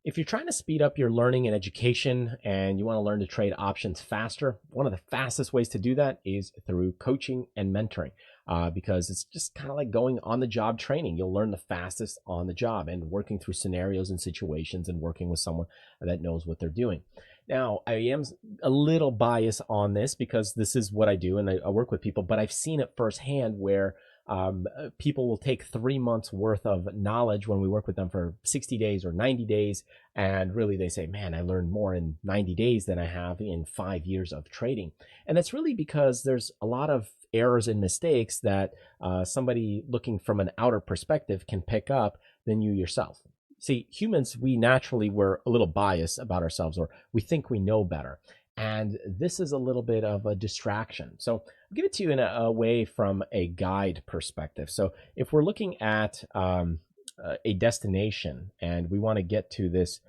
If you're trying to speed up your learning and education and you want to learn to trade options faster, one of the fastest ways to do that is through coaching and mentoring, because it's just kind of like going on the job training. You'll learn the fastest on the job and working through scenarios and situations and working with someone that knows what they're doing. Now, I am a little biased on this because this is what I do and I work with people, but I've seen it firsthand where people will take 3 months worth of knowledge when we work with them for 60 days or 90 days. And really they say, man, I learned more in 90 days than I have in 5 years of trading. And that's really because there's a lot of errors and mistakes that somebody looking from an outer perspective can pick up than you yourself. See, humans, we naturally were a little biased about ourselves, or we think we know better. And this is a little bit of a distraction. So I'll give it to you in a way from a guide perspective. So if we're looking at a destination and we want to get to this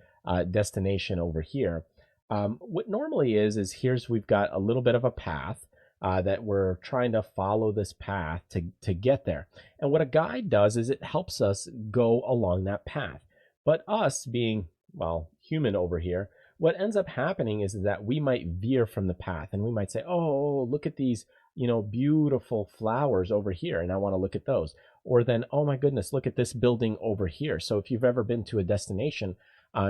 destination over here, what normally is here's we've got a little bit of a path that we're trying to follow this path to get there. And what a guide does is it helps us go along that path. But us being, well, human over here, what ends up happening is that we might veer from the path and we might say, oh, look at these, beautiful flowers over here, and I want to look at those. Or then, oh my goodness, look at this building over here. So if you've ever been to a destination,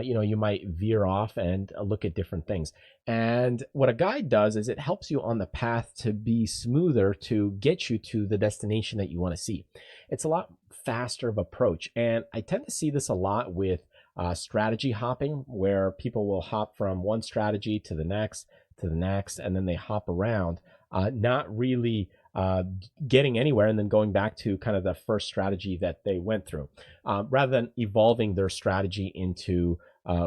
you might veer off and look at different things. And what a guide does is it helps you on the path to be smoother to get you to the destination that you want to see. It's a lot faster of approach. And I tend to see this a lot with strategy hopping, where people will hop from one strategy to the next, and then they hop around, not really getting anywhere and then going back to kind of the first strategy that they went through, rather than evolving their strategy into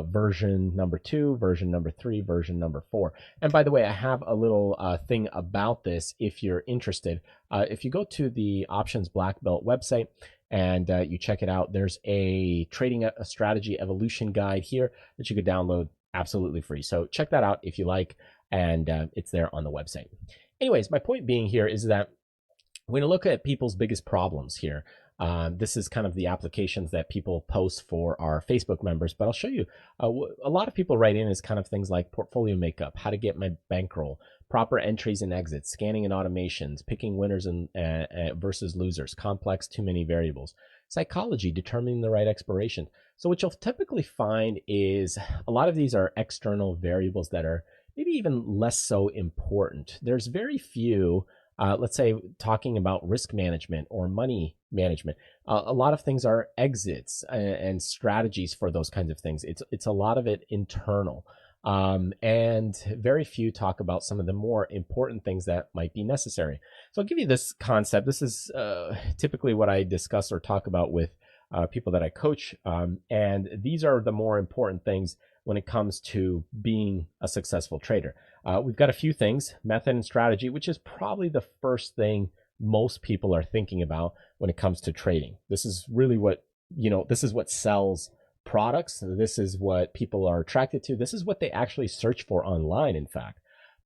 version number 2, version number 3, version number 4. And by the way, I have a little thing about this if you're interested. If you go to the Options Black Belt website and you check it out, there's a trading a strategy evolution guide here that you could download absolutely free. So check that out if you like, and it's there on the website. Anyways, my point being here is that we're going to look at people's biggest problems here. This is kind of the applications that people post for our Facebook members, but I'll show you a lot of people write in is kind of things like portfolio makeup, how to get my bankroll, proper entries and exits, scanning and automations, picking winners and versus losers, complex, too many variables, psychology, determining the right expiration. So what you'll typically find is a lot of these are external variables that are maybe even less so important. There's very few, let's say, talking about risk management or money management. A lot of things are exits and strategies for those kinds of things. It's a lot of it internal. And very few talk about some of the more important things that might be necessary. So I'll give you this concept. This is typically what I discuss or talk about with people that I coach. And these are the more important things when it comes to being a successful trader. We've got a few things: method and strategy, which is probably the first thing most people are thinking about when it comes to trading. This is really what, this is what sells products. This is what people are attracted to. This is what they actually search for online, in fact.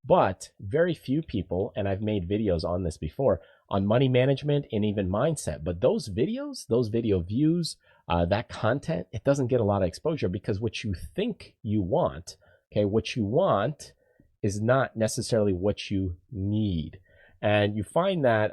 But very few people, and I've made videos on this before, on money management and even mindset. But those videos, those video views, that content, it doesn't get a lot of exposure because what you think you want, okay, what you want is not necessarily what you need. And you find that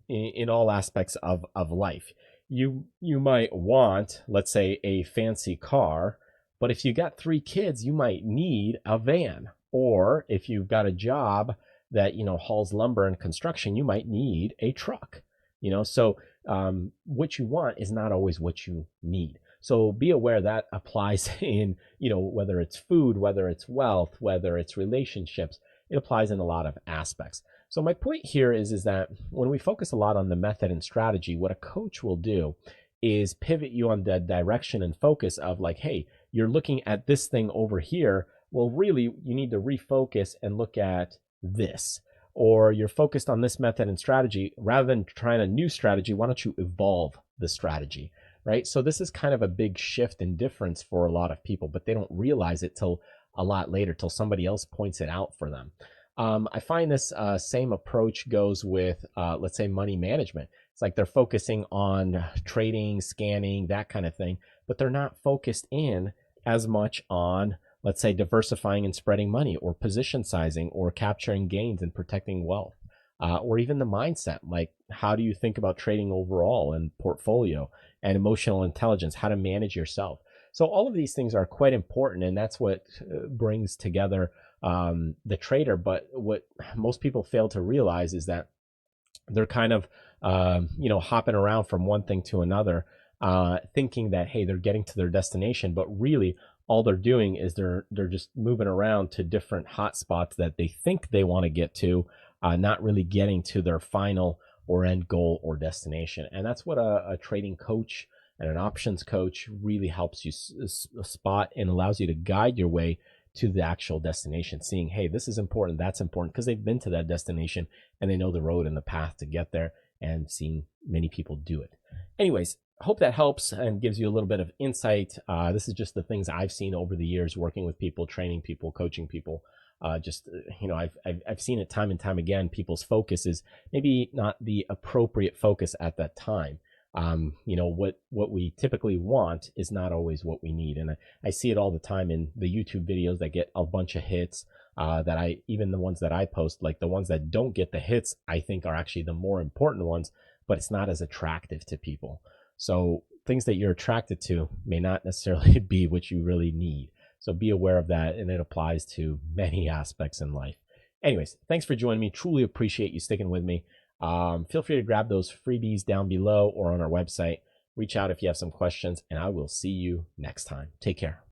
in all aspects of life. You might want, let's say, a fancy car, but if you got 3 kids, you might need a van. Or if you've got a job that, hauls lumber and construction, you might need a truck. So what you want is not always what you need. So be aware that applies in, whether it's food, whether it's wealth, whether it's relationships, it applies in a lot of aspects. So my point here is that when we focus a lot on the method and strategy, what a coach will do is pivot you on the direction and focus of like, hey, you're looking at this thing over here. Well, really, you need to refocus and look at this. Or you're focused on this method and strategy. Rather than trying a new strategy, why don't you evolve the strategy, right? So this is kind of a big shift and difference for a lot of people, but they don't realize it till a lot later, till somebody else points it out for them. I find this same approach goes with, let's say, money management. It's like they're focusing on trading, scanning, that kind of thing, but they're not focused in as much on, let's say, diversifying and spreading money, or position sizing, or capturing gains and protecting wealth, or even the mindset, like how do you think about trading overall and portfolio, and emotional intelligence, how to manage yourself. So all of these things are quite important, and that's what brings together the trader. But what most people fail to realize is that they're kind of hopping around from one thing to another, thinking that, hey, they're getting to their destination, but really all they're doing is they're just moving around to different hot spots that they think they want to get to, not really getting to their final or end goal or destination. And that's what a trading coach and an options coach really helps you spot, and allows you to guide your way to the actual destination, seeing, hey, this is important, that's important, because they've been to that destination and they know the road and the path to get there, and seen many people do it. Anyways, hope that helps and gives you a little bit of insight. This is just the things I've seen over the years working with people, training people, coaching people. I've seen it time and time again. People's focus is maybe not the appropriate focus at that time. What we typically want is not always what we need. And I see it all the time in the YouTube videos that get a bunch of hits, even the ones that I post, like the ones that don't get the hits, I think are actually the more important ones, but it's not as attractive to people. So things that you're attracted to may not necessarily be what you really need. So be aware of that, and it applies to many aspects in life. Anyways, thanks for joining me. Truly appreciate you sticking with me. Feel free to grab those freebies down below or on our website. Reach out if you have some questions, and I will see you next time. Take care.